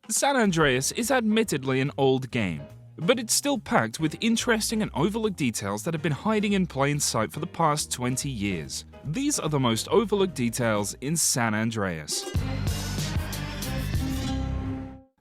San Andreas is admittedly an old game, but it's still packed with interesting and overlooked details that have been hiding in plain sight for the past 20 years. These are the most overlooked details in San Andreas.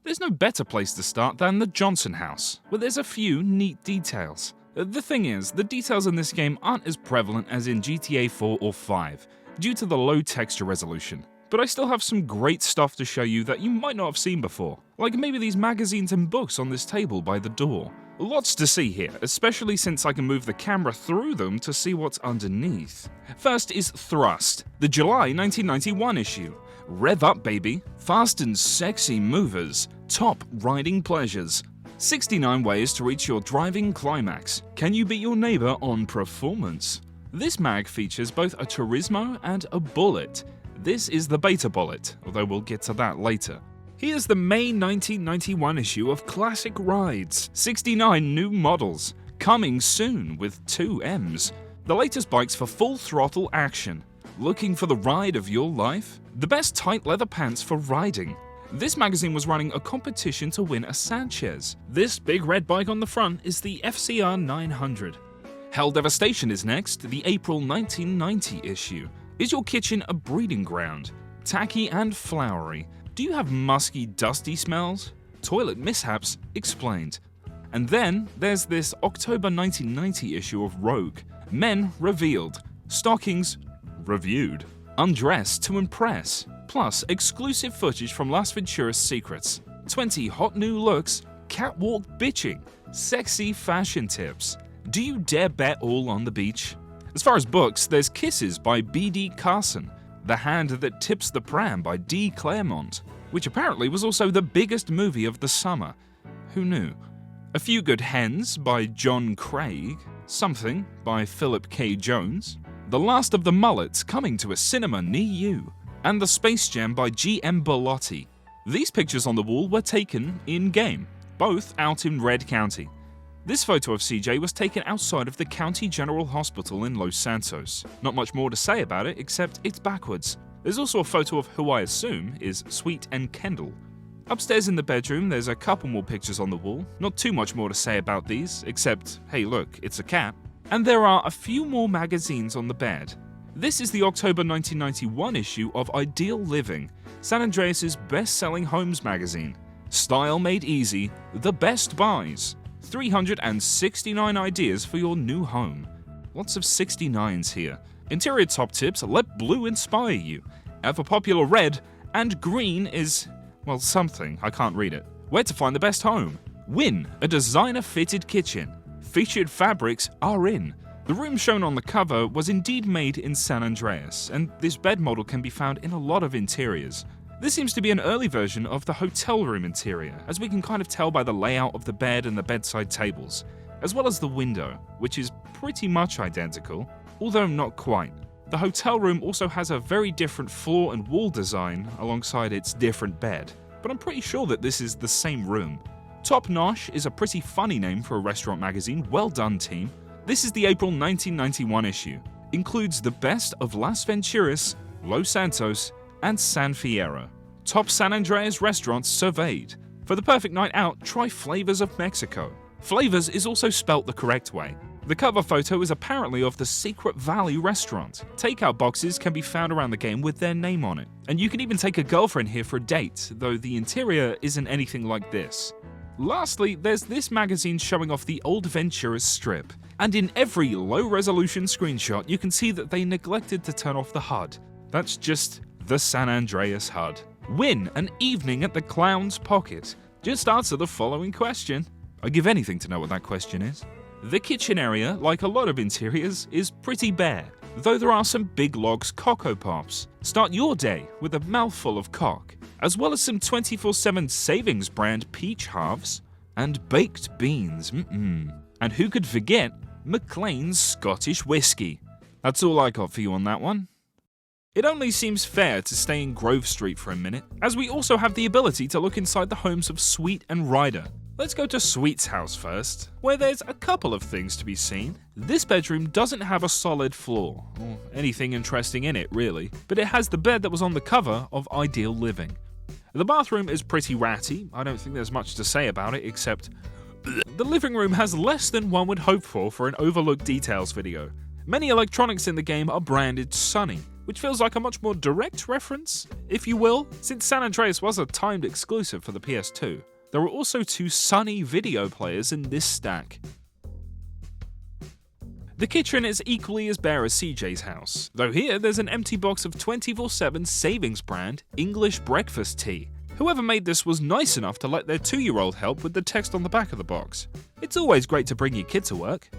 There's no better place to start than the Johnson house, where there's a few neat details. The thing is, the details in this game aren't as prevalent as in GTA 4 or 5, due to the low texture resolution. But I still have some great stuff to show you that you might not have seen before, like maybe these magazines and books on this table by the door. Lots to see here, especially since I can move the camera through them to see what's underneath. First is Thrust, the July 1991 issue. Rev up, baby. Fast and sexy movers. Top riding pleasures. 69 ways to reach your driving climax. Can you beat your neighbor on performance? This mag features both a Turismo and a Bullet. This is the beta Bullet, although we'll get to that later. Here's the May 1991 issue of Classic Rides. 69 new models. Coming soon with 2 M's. The latest bikes for full throttle action. Looking for the ride of your life? The best tight leather pants for riding. This magazine was running a competition to win a Sanchez. This big red bike on the front is the FCR 900. Hell Devastation is next, the April 1990 issue. Is your kitchen a breeding ground? Tacky and flowery. Do you have musky, dusty smells? Toilet mishaps explained. And then there's this October 1990 issue of Rogue. Men revealed. Stockings reviewed. Undressed to impress. Plus exclusive footage from Las Venturas Secrets. 20 hot new looks. Catwalk bitching. Sexy fashion tips. Do you dare bet all on the beach? As far as books, there's Kisses by B.D. Carson. The Hand That Tips the Pram by D. Claremont, which apparently was also the biggest movie of the summer. Who knew? A Few Good Hens by John Craig. Something by Philip K. Jones. The Last of the Mullets coming to a cinema near you. And The Space Jam by G.M. Bellotti. These pictures on the wall were taken in-game, both out in Red County. This photo of CJ was taken outside of the County General Hospital in Los Santos. Not much more to say about it, except it's backwards. There's also a photo of who I assume is Sweet and Kendall. Upstairs in the bedroom, there's a couple more pictures on the wall. Not too much more to say about these, except, hey look, it's a cat. And there are a few more magazines on the bed. This is the October 1991 issue of Ideal Living, San Andreas' best-selling homes magazine. Style made easy, the best buys. 369 ideas for your new home. Lots of 69s here. Interior top tips, let blue inspire you. Ever popular red, and green is, well, something, I can't read it. Where to find the best home? Win a designer-fitted kitchen. Featured fabrics are in. The room shown on the cover was indeed made in San Andreas, and this bed model can be found in a lot of interiors. This seems to be an early version of the hotel room interior, as we can kind of tell by the layout of the bed and the bedside tables, as well as the window, which is pretty much identical, although not quite. The hotel room also has a very different floor and wall design alongside its different bed, but I'm pretty sure that this is the same room. Top Nosh is a pretty funny name for a restaurant magazine, well done team. This is the April 1991 issue. Includes the best of Las Venturas, Los Santos, and San Fierro. Top San Andreas restaurants surveyed. For the perfect night out, try Flavors of Mexico. Flavors is also spelt the correct way. The cover photo is apparently of the Secret Valley restaurant. Takeout boxes can be found around the game with their name on it. And you can even take a girlfriend here for a date, though the interior isn't anything like this. Lastly, there's this magazine showing off the old Venturas strip. And in every low-resolution screenshot, you can see that they neglected to turn off the HUD. That's just the San Andreas HUD. Win an evening at the Clown's Pocket. Just answer the following question. I'd give anything to know what that question is. The kitchen area, like a lot of interiors, is pretty bare, though there are some Big Logs Cocoa Pops. Start your day with a mouthful of cock, as well as some 24/7 Savings brand peach halves and baked beans. And who could forget McLean's Scottish whiskey? That's all I got for you on that one. It only seems fair to stay in Grove Street for a minute, as we also have the ability to look inside the homes of Sweet and Ryder. Let's go to Sweet's house first, where there's a couple of things to be seen. This bedroom doesn't have a solid floor, or anything interesting in it really, but it has the bed that was on the cover of Ideal Living. The bathroom is pretty ratty. I don't think there's much to say about it except the living room has less than one would hope for an overlooked details video. Many electronics in the game are branded Sunny, which feels like a much more direct reference, if you will, since San Andreas was a timed exclusive for the PS2. There are also 2 Sunny video players in this stack. The kitchen is equally as bare as CJ's house, though here there's an empty box of 24/7 savings brand English breakfast tea. Whoever made this was nice enough to let their 2-year-old help with the text on the back of the box. It's always great to bring your kid to work.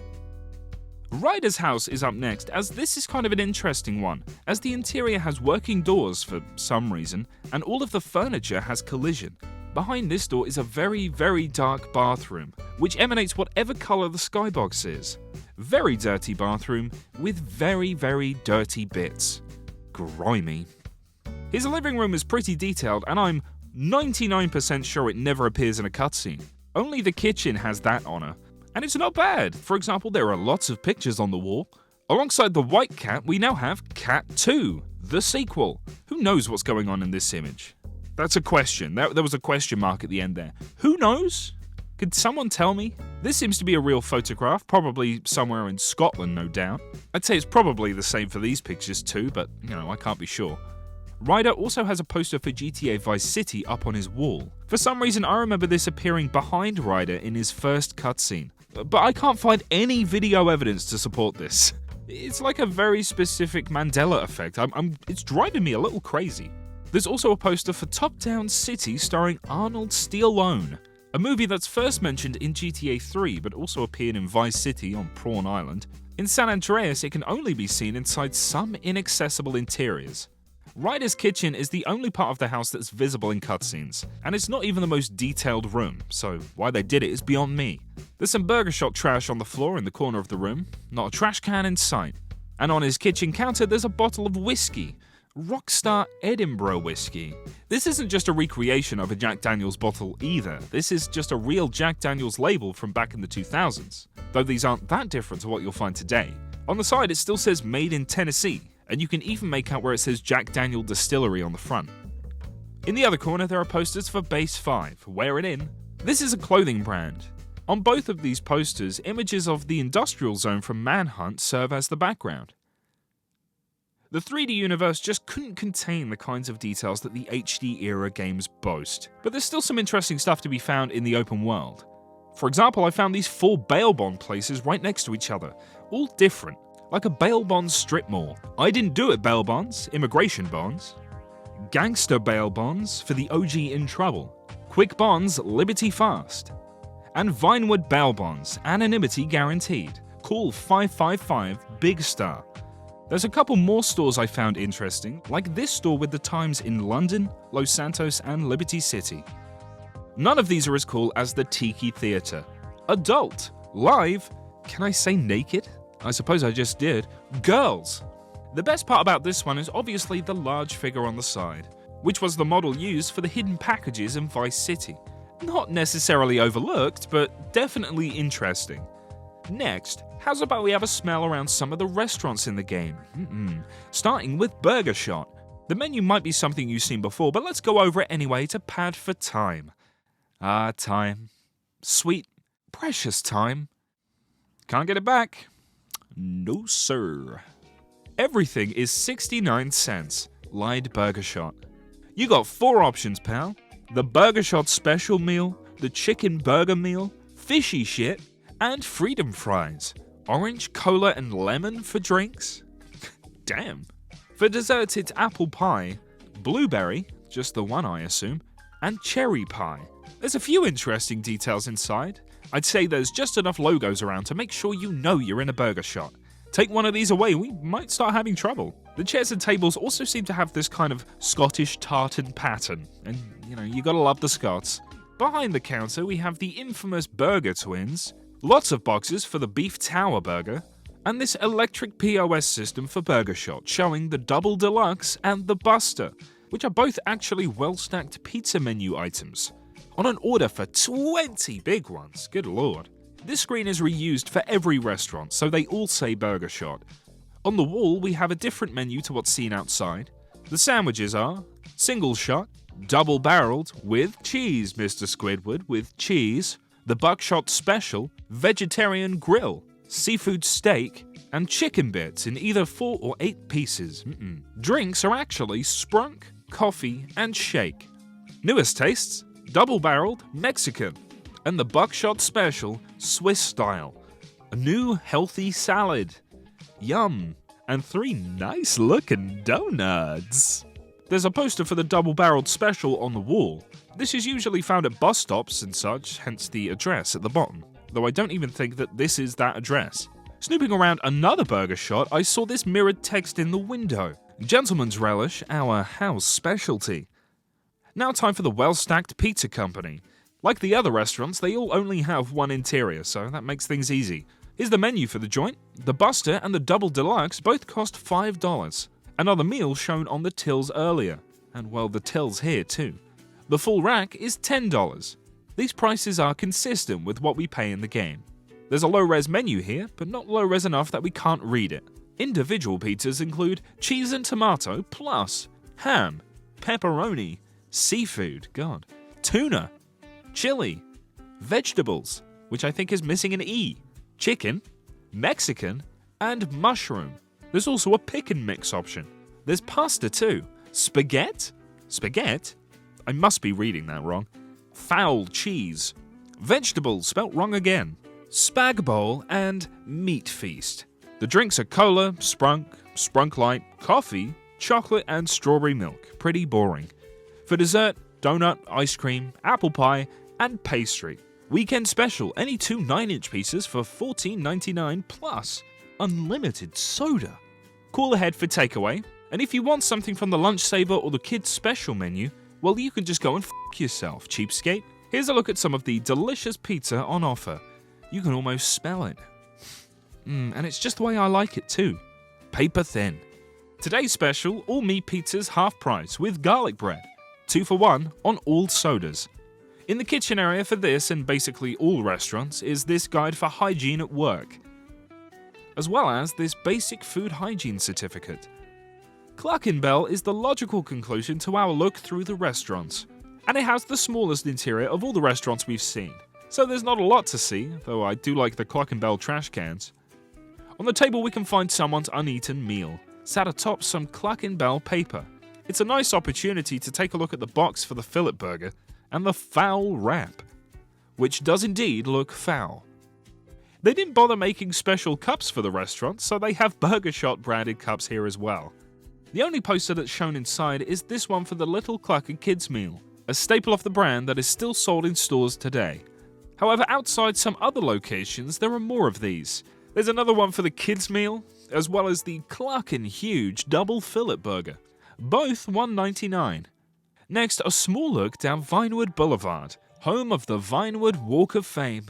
Ryder's house is up next, as this is kind of an interesting one, as the interior has working doors for some reason, and all of the furniture has collision. Behind this door is a very, very dark bathroom, which emanates whatever colour the skybox is. Very dirty bathroom with very, very dirty bits. Grimy. His living room is pretty detailed, and I'm 99% sure it never appears in a cutscene. Only the kitchen has that honour. And it's not bad. For example, there are lots of pictures on the wall. Alongside the white cat, we now have Cat 2, the sequel. Who knows what's going on in this image? That's a question. There was a question mark at the end there. Who knows? Could someone tell me? This seems to be a real photograph, probably somewhere in Scotland, no doubt. I'd say it's probably the same for these pictures too, but, I can't be sure. Ryder also has a poster for GTA Vice City up on his wall. For some reason, I remember this appearing behind Ryder in his first cutscene, but I can't find any video evidence to support this. It's like a very specific Mandela effect. It's driving me a little crazy. There's also a poster for Top Down City starring Arnold Stallone, a movie that's first mentioned in GTA 3 but also appeared in Vice City on Prawn Island. In San Andreas, it can only be seen inside some inaccessible interiors. Ryder's kitchen is the only part of the house that's visible in cutscenes, and it's not even the most detailed room, so why they did it is beyond me. There's some Burger Shot trash on the floor in the corner of the room, not a trash can in sight. And on his kitchen counter there's a bottle of whiskey, Rockstar Edinburgh whiskey. This isn't just a recreation of a Jack Daniels bottle either, this is just a real Jack Daniels label from back in the 2000s, though these aren't that different to what you'll find today. On the side it still says Made in Tennessee, and you can even make out where it says Jack Daniel Distillery on the front. In the other corner there are posters for Base 5, Wear It In. This is a clothing brand. On both of these posters, images of the industrial zone from Manhunt serve as the background. The 3D universe just couldn't contain the kinds of details that the HD era games boast, but there's still some interesting stuff to be found in the open world. For example, I found these 4 bail bond places right next to each other, all different, like a bail bonds strip mall. I didn't do it bail bonds, immigration bonds. Gangster bail bonds for the OG in trouble. Quick bonds, Liberty Fast. And Vinewood bail bonds, anonymity guaranteed. Call 555 Big Star. There's a couple more stores I found interesting, like this store with the times in London, Los Santos, and Liberty City. None of these are as cool as the Tiki Theatre. Adult, live, can I say naked? I suppose I just did. Girls! The best part about this one is obviously the large figure on the side, which was the model used for the hidden packages in Vice City. Not necessarily overlooked, but definitely interesting. Next, how's about we have a smell around some of the restaurants in the game? Starting with Burger Shot. The menu might be something you've seen before, but let's go over it anyway to pad for time. Time. Sweet, precious time. Can't get it back. No sir. Everything is 69 cents, lied Burger Shot. You got 4 options, pal. The Burger Shot special meal, the chicken burger meal, fishy shit, and freedom fries. Orange, cola, and lemon for drinks? Damn. For dessert, it's apple pie, blueberry, just the one I assume, and cherry pie. There's a few interesting details inside. I'd say there's just enough logos around to make sure you know you're in a Burger Shot. Take one of these away, we might start having trouble. The chairs and tables also seem to have this kind of Scottish tartan pattern, and you gotta love the Scots. Behind the counter we have the infamous Burger Twins, lots of boxes for the Beef Tower Burger, and this electric POS system for Burger Shot showing the Double Deluxe and the Buster, which are both actually well-stacked pizza menu items. On an order for 20 big ones, good lord. This screen is reused for every restaurant, so they all say Burger Shot. On the wall, we have a different menu to what's seen outside. The sandwiches are single shot, Double-barreled with cheese, Mr. Squidward, with cheese. The buckshot special, vegetarian grill, seafood steak, and chicken bits in either 4 or 8 pieces. Drinks are actually sprunk, coffee, and shake. Newest tastes, double-barreled Mexican, and the buckshot special, Swiss style. A new healthy salad. Yum. And 3 nice-looking donuts. There's a poster for the double-barreled special on the wall. This is usually found at bus stops and such, hence the address at the bottom. Though I don't even think that this is that address. Snooping around another burger shot, I saw this mirrored text in the window. Gentleman's relish, our house specialty. Now time for the Well-Stacked Pizza Company. Like the other restaurants, they all only have one interior, so that makes things easy. Here's the menu for the joint. The Buster and the Double Deluxe both cost $5. Another meal shown on the tills earlier. And well, the till's here too. The full rack is $10. These prices are consistent with what we pay in the game. There's a low-res menu here, but not low-res enough that we can't read it. Individual pizzas include cheese and tomato plus ham, pepperoni, seafood, tuna, chili, vegetables, which I think is missing an E, chicken, Mexican, and mushroom. There's also a pick and mix option. There's pasta too. Spaghetti? Spaghetti? I must be reading that wrong. Fowl cheese. Vegetables spelt wrong again. Spag bowl and meat feast. The drinks are cola, sprunk light, coffee, chocolate, and strawberry milk. Pretty boring. For dessert, donut, ice cream, apple pie, and pastry. Weekend special, any 2 9-inch pieces for $14.99 plus unlimited soda. Call ahead for takeaway, and if you want something from the lunch saver or the kids special menu, well, you can just go and f*** yourself, cheapskate. Here's a look at some of the delicious pizza on offer. You can almost smell it. And it's just the way I like it too. Paper thin. Today's special, all meat pizzas half price with garlic bread. 2 for 1 on all sodas. In the kitchen area for this and basically all restaurants is this guide for hygiene at work, as well as this basic food hygiene certificate. Clerkenbell is the logical conclusion to our look through the restaurants, and it has the smallest interior of all the restaurants we've seen, so there's not a lot to see, though I do like the Clerkenbell trash cans. On the table we can find someone's uneaten meal, sat atop some Clerkenbell paper. It's a nice opportunity to take a look at the box for the fillet burger and the foul wrap, which does indeed look foul. They didn't bother making special cups for the restaurant, so they have Burger Shot branded cups here as well. The only poster that's shown inside is this one for the Little Clucker Kids Meal, a staple of the brand that is still sold in stores today. However, outside some other locations, there are more of these. There's another one for the kids meal, as well as the Cluckin' Huge Double Fillet Burger, both $1.99. Next, a small look down Vinewood Boulevard, home of the Vinewood Walk of Fame.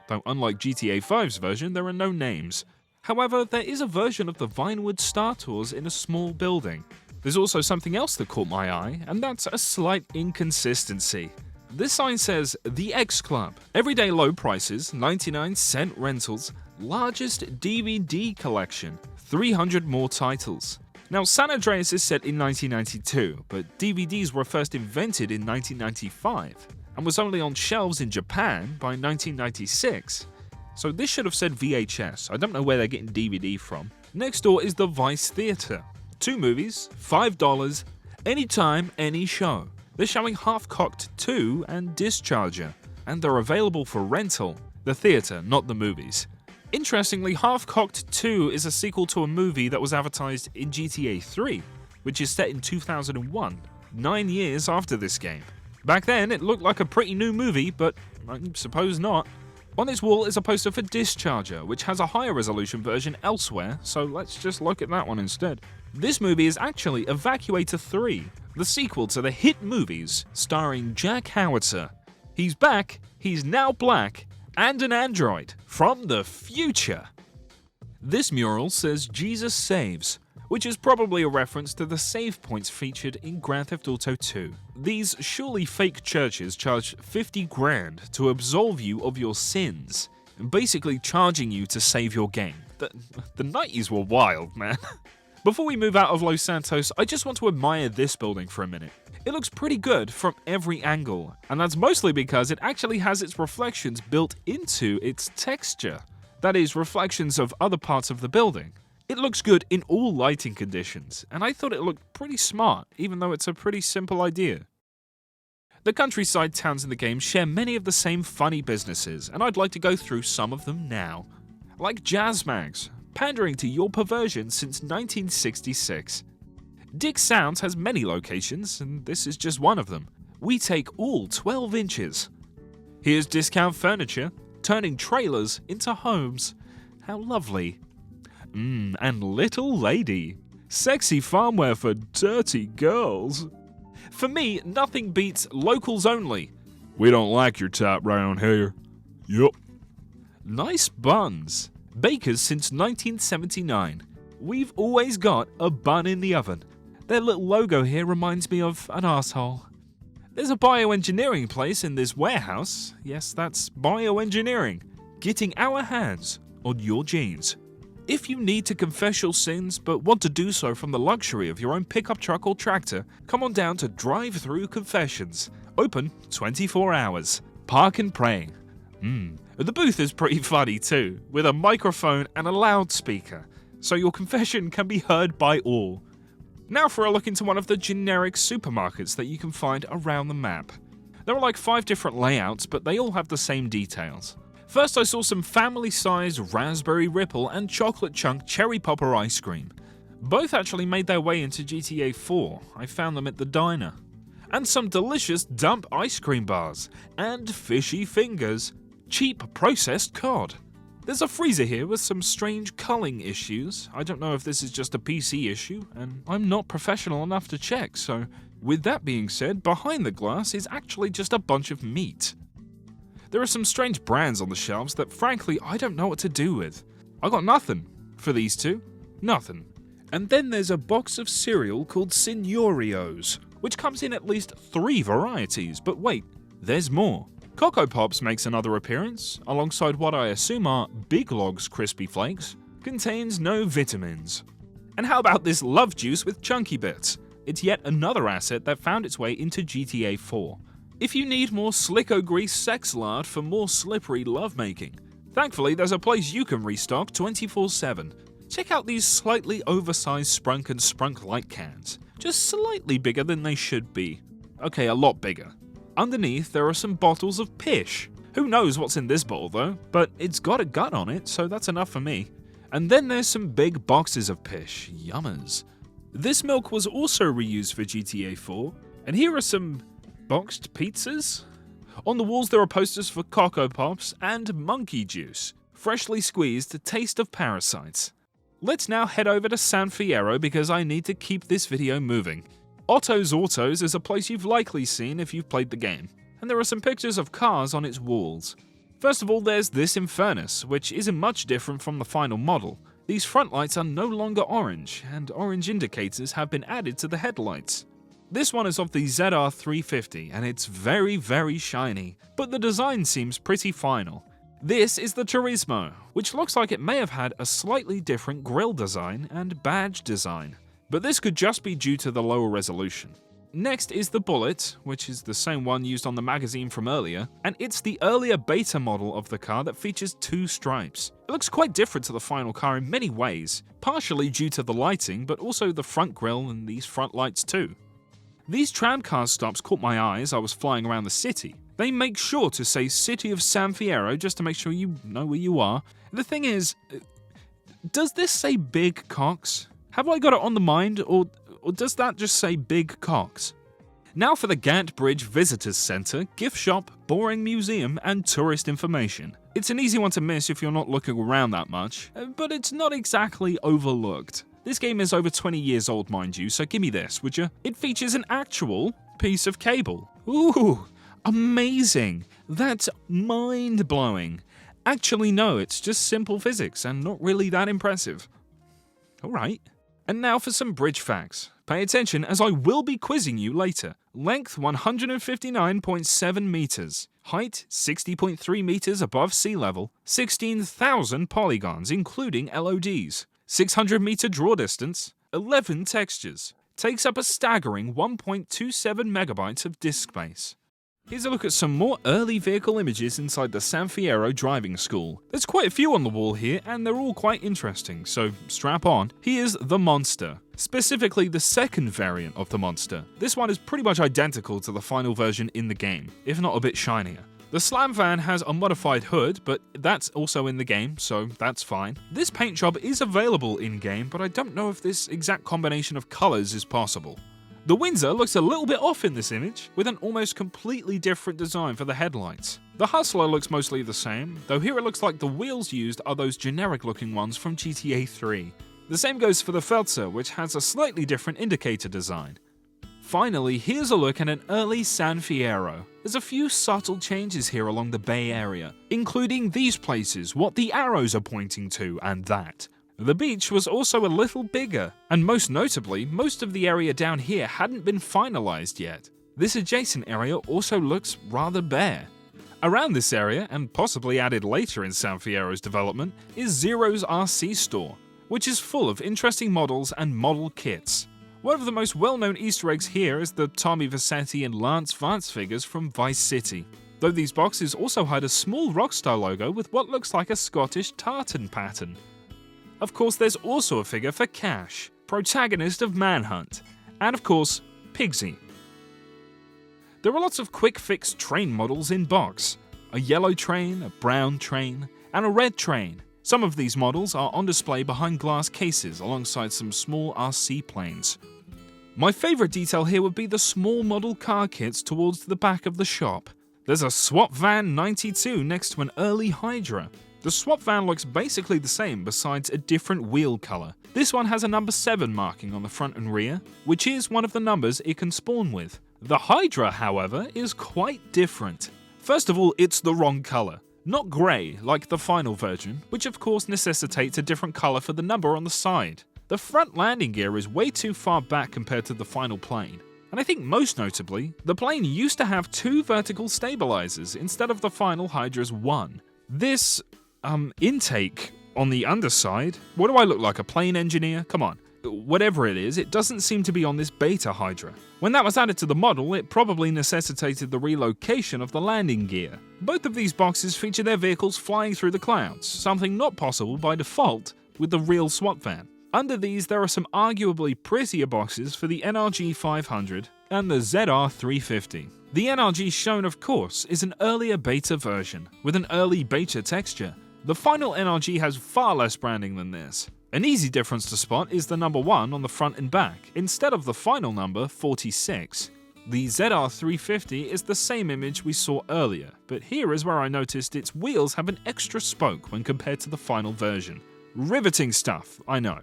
Though unlike GTA 5's version, there are no names. However, there is a version of the Vinewood Star Tours in a small building. There's also something else that caught my eye, and that's a slight inconsistency. This sign says, The X Club, everyday low prices, 99-cent rentals, largest DVD collection, 300 more titles. Now, San Andreas is set in 1992, but DVDs were first invented in 1995, and was only on shelves in Japan by 1996. So this should have said VHS, I don't know where they're getting DVD from. Next door is the Vice Theatre. 2 movies, $5, anytime, any show. They're showing Half-Cocked 2 and Discharger, and they're available for rental. The theatre, not the movies. Interestingly, Half-Cocked 2 is a sequel to a movie that was advertised in GTA 3, which is set in 2001, 9 years after this game. Back then, it looked like a pretty new movie, but I suppose not. On its wall is a poster for Discharger, which has a higher resolution version elsewhere, so let's just look at that one instead. This movie is actually Evacuator 3, the sequel to the hit movies starring Jack Howitzer. He's back, he's now black, and an android from the future. This mural says Jesus Saves, which is probably a reference to the save points featured in Grand Theft Auto 2. These surely fake churches charge $50,000 to absolve you of your sins, basically charging you to save your game. The 90s were wild, man. Before we move out of Los Santos, I just want to admire this building for a minute. It looks pretty good from every angle, and that's mostly because it actually has its reflections built into its texture. That is, reflections of other parts of the building. It looks good in all lighting conditions, and I thought it looked pretty smart, even though it's a pretty simple idea. The countryside towns in the game share many of the same funny businesses, and I'd like to go through some of them now. Like Jazz Mags, pandering to your perversion since 1966. Dick Sounds has many locations, and this is just one of them. We take all 12 inches. Here's Discount Furniture, turning trailers into homes. How lovely. And Little Lady. Sexy farmware for dirty girls. For me, nothing beats Locals Only. We don't like your type round here. Yup. Nice Buns. Bakers since 1979. We've always got a bun in the oven. Their little logo here reminds me of an asshole. There's a bioengineering place in this warehouse. Yes, that's bioengineering. Getting our hands on your genes. If you need to confess your sins but want to do so from the luxury of your own pickup truck or tractor, come on down to Drive-Thru Confessions. Open 24 hours. Park and praying. The booth is pretty funny too, with a microphone and a loudspeaker, so your confession can be heard by all. Now for a look into one of the generic supermarkets that you can find around the map. There are like 5 different layouts, but they all have the same details. First I saw some family-sized Raspberry Ripple and Chocolate Chunk Cherry Popper ice cream. Both actually made their way into GTA 4, I found them at the diner. And some delicious dump ice cream bars, and fishy fingers, cheap processed cod. There's a freezer here with some strange culling issues. I don't know if this is just a PC issue, and I'm not professional enough to check, so with that being said, behind the glass is actually just a bunch of meat. There are some strange brands on the shelves that frankly I don't know what to do with. I got nothing for these two. Nothing. And then there's a box of cereal called Signorios, which comes in at least 3 varieties, but wait, there's more. Cocoa Pops makes another appearance, alongside what I assume are Big Logs Crispy Flakes. Contains no vitamins. And how about this Love Juice with Chunky Bits? It's yet another asset that found its way into GTA 4. If you need more Slicko Grease sex lard for more slippery lovemaking, thankfully there's a place you can restock 24/7. Check out these slightly oversized Sprunk and Sprunk Light cans. Just slightly bigger than they should be. Okay, a lot bigger. Underneath, there are some bottles of pish. Who knows what's in this bottle though, but it's got a gut on it, so that's enough for me. And then there's some big boxes of pish. Yummers. This milk was also reused for GTA 4, and here are some boxed pizzas. On the walls there are posters for Cocoa Pops and Monkey Juice. Freshly squeezed taste of parasites. Let's now head over to San Fierro because I need to keep this video moving. Otto's Autos is a place you've likely seen if you've played the game, and there are some pictures of cars on its walls. First of all, there's this Infernus, which isn't much different from the final model. These front lights are no longer orange, and orange indicators have been added to the headlights. This one is of the ZR350, and it's very, very shiny, but the design seems pretty final. This is the Turismo, which looks like it may have had a slightly different grille design and badge design, but this could just be due to the lower resolution. Next is the Bullet, which is the same one used on the magazine from earlier, and it's the earlier beta model of the car that features 2 stripes. It looks quite different to the final car in many ways, partially due to the lighting, but also the front grille and these front lights too. These tramcar stops caught my eye as I was flying around the city. They make sure to say City of San Fierro just to make sure you know where you are. The thing is, does this say Big Cox? Have I got it on the mind, or does that just say Big Cox? Now for the Gant Bridge Visitors Center, gift shop, boring museum, and tourist information. It's an easy one to miss if you're not looking around that much, but it's not exactly overlooked. This game is over 20 years old, mind you, so gimme this, would you? It features an actual piece of cable. Ooh, amazing. That's mind-blowing. Actually, no, it's just simple physics and not really that impressive. Alright. And now for some bridge facts. Pay attention as I will be quizzing you later. Length 159.7 meters. Height 60.3 meters above sea level. 16,000 polygons including LODs. 600 meter draw distance. 11 textures. takes up a staggering 1.27 megabytes of disk space. Here's a look at some more early vehicle images inside the San Fierro driving school. There's quite a few on the wall here, and they're all quite interesting, so strap on. Here's the Monster, specifically the second variant of the Monster. This one is pretty much identical to the final version in the game, if not a bit shinier. The Slam Van has a modified hood, but that's also in the game, so that's fine. This paint job is available in-game, but I don't know if this exact combination of colors is possible. The Windsor looks a little bit off in this image, with an almost completely different design for the headlights. The Hustler looks mostly the same, though here it looks like the wheels used are those generic looking ones from GTA 3. The same goes for the Feltzer, which has a slightly different indicator design. Finally, here's a look at an early San Fierro. There's a few subtle changes here along the Bay Area, including these places, what the arrows are pointing to, and that. The beach was also a little bigger, and most notably, most of the area down here hadn't been finalized yet. This adjacent area also looks rather bare. Around this area, and possibly added later in San Fierro's development, is Zero's RC store, which is full of interesting models and model kits. One of the most well-known Easter eggs here is the Tommy Vercetti and Lance Vance figures from Vice City, though these boxes also hide a small Rockstar logo with what looks like a Scottish tartan pattern. Of course, there's also a figure for Cash, protagonist of Manhunt, and of course, Pigsy. There are lots of quick-fix train models in box. A yellow train, a brown train, and a red train. Some of these models are on display behind glass cases alongside some small RC planes. My favourite detail here would be the small model car kits towards the back of the shop. There's a Swap Van 92 next to an early Hydra. The Swap Van looks basically the same besides a different wheel colour. This one has a number 7 marking on the front and rear, which is one of the numbers it can spawn with. The Hydra, however, is quite different. First of all, it's the wrong colour. Not grey, like the final version, which of course necessitates a different colour for the number on the side. The front landing gear is way too far back compared to the final plane. And I think most notably, the plane used to have 2 vertical stabilizers instead of the final Hydra's 1. This intake on the underside, what do I look like, a plane engineer? Come on. Whatever it is, it doesn't seem to be on this beta Hydra. When that was added to the model, it probably necessitated the relocation of the landing gear. Both of these boxes feature their vehicles flying through the clouds, something not possible by default with the real Swap Van. Under these, there are some arguably prettier boxes for the NRG 500 and the ZR 350. The NRG shown, of course, is an earlier beta version, with an early beta texture. The final NRG has far less branding than this. An easy difference to spot is the number 1 on the front and back, instead of the final number 46. The ZR 350 is the same image we saw earlier, but here is where I noticed its wheels have an extra spoke when compared to the final version. Riveting stuff, I know.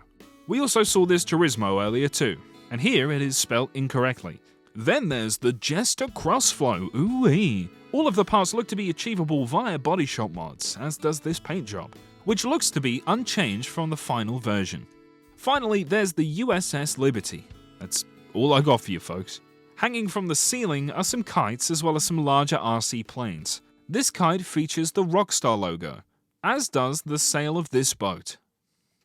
We also saw this Turismo earlier too, and here it is spelt incorrectly. Then there's the Jester Crossflow, ooh-wee. All of the parts look to be achievable via body shop mods, as does this paint job, which looks to be unchanged from the final version. Finally, there's the USS Liberty. That's all I got for you folks. Hanging from the ceiling are some kites as well as some larger RC planes. This kite features the Rockstar logo, as does the sail of this boat.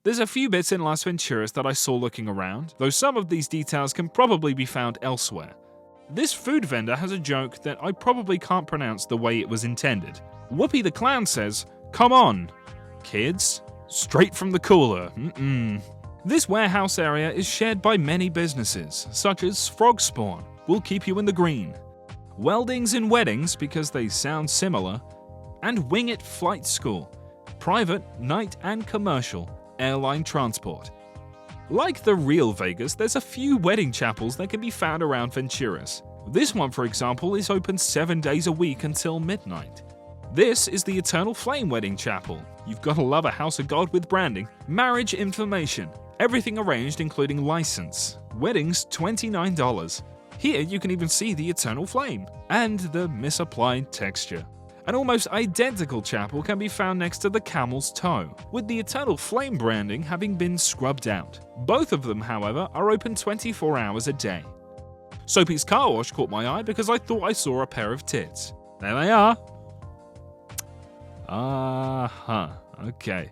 There's a few bits in Las Venturas that I saw looking around, though some of these details can probably be found elsewhere. This food vendor has a joke that I probably can't pronounce the way it was intended. Whoopi the Clown says, "Come on, kids." Straight from the cooler. This warehouse area is shared by many businesses, such as Frog Spawn, will keep you in the green, Weldings and Weddings because they sound similar, and Wing It Flight School, private, night and commercial, airline transport. Like the real Vegas, there's a few wedding chapels that can be found around Venturas. This one, for example, is open 7 days a week until midnight. This is the Eternal Flame Wedding Chapel. You've got to love a house of God with branding. Marriage information. Everything arranged including license. Weddings $29. Here you can even see the Eternal Flame and the misapplied texture. An almost identical chapel can be found next to the Camel's Toe, with the Eternal Flame branding having been scrubbed out. Both of them, however, are open 24 hours a day. Soapy's Car Wash caught my eye because I thought I saw a pair of tits. There they are. Okay.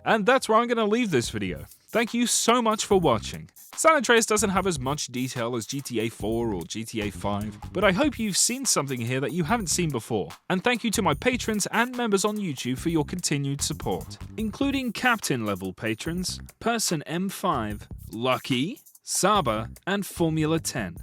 And that's where I'm going to leave this video. Thank you so much for watching. San Andreas doesn't have as much detail as GTA 4 or GTA 5, but I hope you've seen something here that you haven't seen before. And thank you to my patrons and members on YouTube for your continued support, including Captain level patrons, Person M5, Lucky, Saba, and Formula 10.